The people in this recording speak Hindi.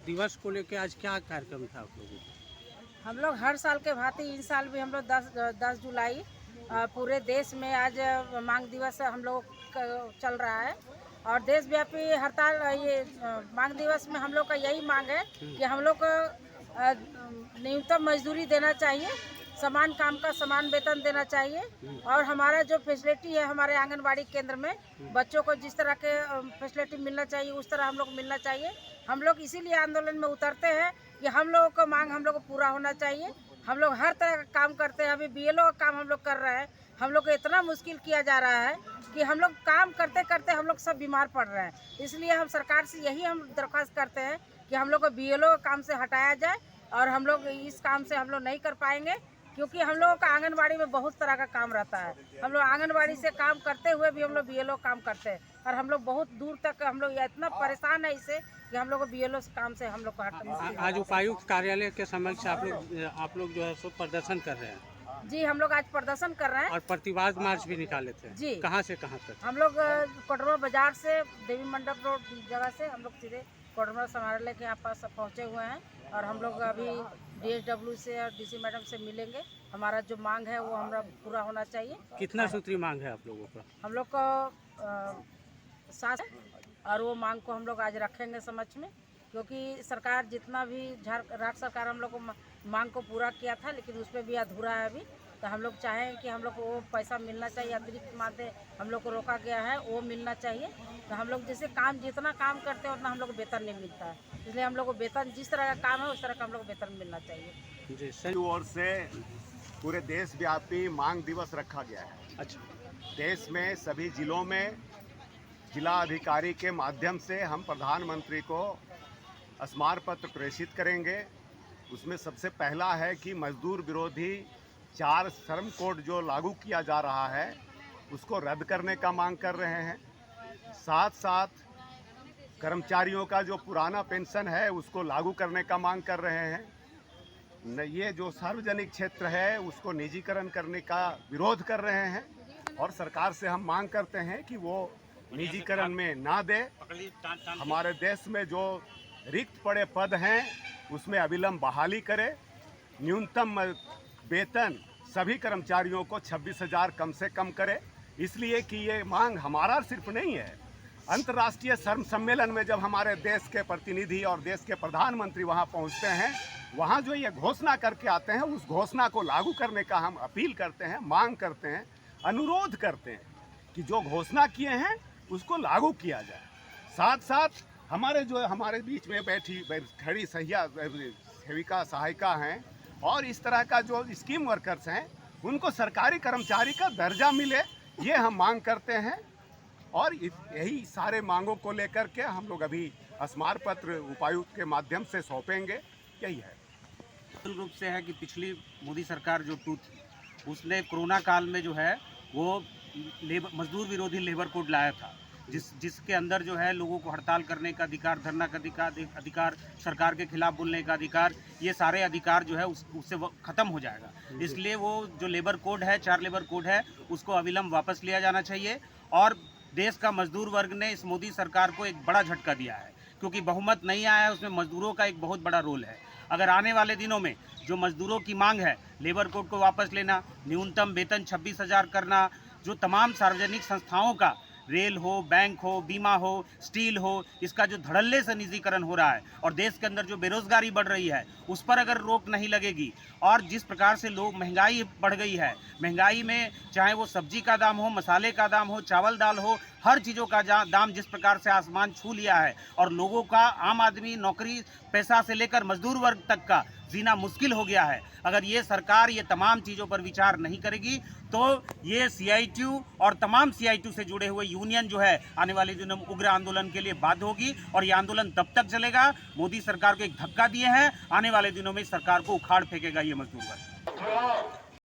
दिवस को लेकर आज क्या कार्यक्रम था आप लोगों का? हम लोग हर साल के भांति इस साल भी हम लोग 10 जुलाई पूरे देश में आज मांग दिवस हम लोग चल रहा है और देशव्यापी हड़ताल ये मांग दिवस में हम लोग का यही मांग है कि हम लोग को न्यूनतम मजदूरी देना चाहिए, समान काम का समान वेतन देना चाहिए और हमारा जो फैसिलिटी है हमारे आंगनबाड़ी केंद्र में बच्चों को जिस तरह के फैसिलिटी मिलना चाहिए उस तरह हम लोग को मिलना चाहिए। हम लोग इसीलिए आंदोलन में उतरते हैं कि हम लोगों को मांग हम लोग को पूरा होना चाहिए। हम लोग हर तरह का काम करते हैं, अभी बीएलओ का काम हम लोग कर रहे हैं। हम लोग को इतना मुश्किल किया जा रहा है कि हम लोग काम करते करते हम लोग सब बीमार पड़ रहे हैं। इसलिए हम सरकार से यही हम दरख्वास्त करते हैं कि हम लोग को बीएलओ काम से हटाया जाए और हम लोग इस काम से हम लोग नहीं कर पाएंगे क्योंकि हम लोगों का आंगनबाड़ी में बहुत तरह का काम रहता है। हम लोग आंगनबाड़ी से काम करते हुए भी हम लोग बीएलओ काम करते हैं और हम लोग बहुत दूर तक हम लोग इतना परेशान है इससे कि हम लोग को बीएलओ काम से हम लोग को हटना। आज उपायुक्त कार्यालय के समक्ष आप लोग जो है सो प्रदर्शन कर रहे हैं? जी, हम लोग आज प्रदर्शन कर रहे हैं और प्रतिवाद मार्च भी निकाले थे जी। कहाँ से कहाँ तक? हम लोग कोडरमा बाजार से देवी मंडप रोड जगह से हम लोग सीधे कोडरमा समारोह के यहाँ पास पहुँचे हुए हैं और हम लोग अभी DSW से और DC मैडम से मिलेंगे। हमारा जो मांग है वो हमारा पूरा होना चाहिए। कितना सूत्री मांग है आप लोगों का? हम लोग को 7 और वो मांग को हम लोग आज रखेंगे समक्ष में क्योंकि सरकार जितना भी राज्य सरकार हम लोग को मांग को पूरा किया था लेकिन उस पर भी अधूरा है अभी। तो हम लोग चाहें कि हम लोग को वो पैसा मिलना चाहिए, अतिरिक्त मानदेय हम लोग को रोका गया है वो मिलना चाहिए। तो हम लोग जैसे जितना काम करते हैं उतना हम लोग को वेतन नहीं मिलता है, इसलिए हम लोग को वेतन जिस तरह का काम है उस तरह का हम लोग को वेतन मिलना चाहिए। जी, ओर से पूरे देशव्यापी मांग दिवस रखा गया है। अच्छा, देश में सभी जिलों में जिला अधिकारी के माध्यम से हम प्रधानमंत्री को स्मार पत्र प्रेषित करेंगे। उसमें सबसे पहला है कि मजदूर विरोधी 4 श्रम कोड जो लागू किया जा रहा है उसको रद्द करने का मांग कर रहे हैं। साथ साथ कर्मचारियों का जो पुराना पेंशन है उसको लागू करने का मांग कर रहे हैं। ये जो सार्वजनिक क्षेत्र है उसको निजीकरण करने का विरोध कर रहे हैं और सरकार से हम मांग करते हैं कि वो निजीकरण में ना दे। हमारे देश में जो रिक्त पड़े पद हैं उसमें अविलंब बहाली करे। न्यूनतम वेतन सभी कर्मचारियों को 26,000 कम से कम करे। इसलिए कि ये मांग हमारा सिर्फ नहीं है, अंतर्राष्ट्रीय श्रम सम्मेलन में जब हमारे देश के प्रतिनिधि और देश के प्रधानमंत्री वहाँ पहुँचते हैं, वहाँ जो ये घोषणा करके आते हैं उस घोषणा को लागू करने का हम अपील करते हैं, मांग करते हैं, अनुरोध करते हैं कि जो घोषणा किए हैं उसको लागू किया जाए। साथ साथ हमारे बीच में बैठी खड़ी सेविका सहायिका हैं और इस तरह का जो स्कीम वर्कर्स हैं उनको सरकारी कर्मचारी का दर्जा मिले, ये हम मांग करते हैं। और यही सारे मांगों को लेकर के हम लोग अभी स्मार पत्र उपायुक्त के माध्यम से सौंपेंगे। यही है मूल रूप से है कि पिछली मोदी सरकार जो थी उसने कोरोना काल में जो है वो मजदूर विरोधी लेबर कोड लाया था, जिसके अंदर जो है लोगों को हड़ताल करने का अधिकार, धरना का अधिकार, सरकार के खिलाफ बोलने का अधिकार, ये सारे अधिकार जो है उससे ख़त्म हो जाएगा। इसलिए वो जो लेबर कोड है, 4 लेबर कोड है, उसको अविलंब वापस लिया जाना चाहिए। और देश का मजदूर वर्ग ने इस मोदी सरकार को एक बड़ा झटका दिया है क्योंकि बहुमत नहीं आया है, उसमें मजदूरों का एक बहुत बड़ा रोल है। अगर आने वाले दिनों में जो मजदूरों की मांग है, लेबर कोड को वापस लेना, न्यूनतम वेतन 26,000 करना, जो तमाम सार्वजनिक संस्थाओं का रेल हो, बैंक हो, बीमा हो, स्टील हो, इसका जो धड़ल्ले से निजीकरण हो रहा है और देश के अंदर जो बेरोजगारी बढ़ रही है उस पर अगर रोक नहीं लगेगी और जिस प्रकार से महंगाई बढ़ गई है, महंगाई में चाहे वो सब्जी का दाम हो, मसाले का दाम हो, चावल दाल हो, हर चीज़ों का दाम जिस प्रकार से आसमान छू लिया है और लोगों का, आम आदमी, नौकरी पैसा से लेकर मजदूर वर्ग तक का जीना मुश्किल हो गया है। अगर ये सरकार ये तमाम चीज़ों पर विचार नहीं करेगी तो ये CITU और तमाम CITU से जुड़े हुए यूनियन जो है आने वाले दिनों में उग्र आंदोलन के लिए बाध्य होगी और ये आंदोलन तब तक चलेगा। मोदी सरकार को एक धक्का दिए हैं, आने वाले दिनों में सरकार को उखाड़ फेंकेगा ये मजदूर वर्ग।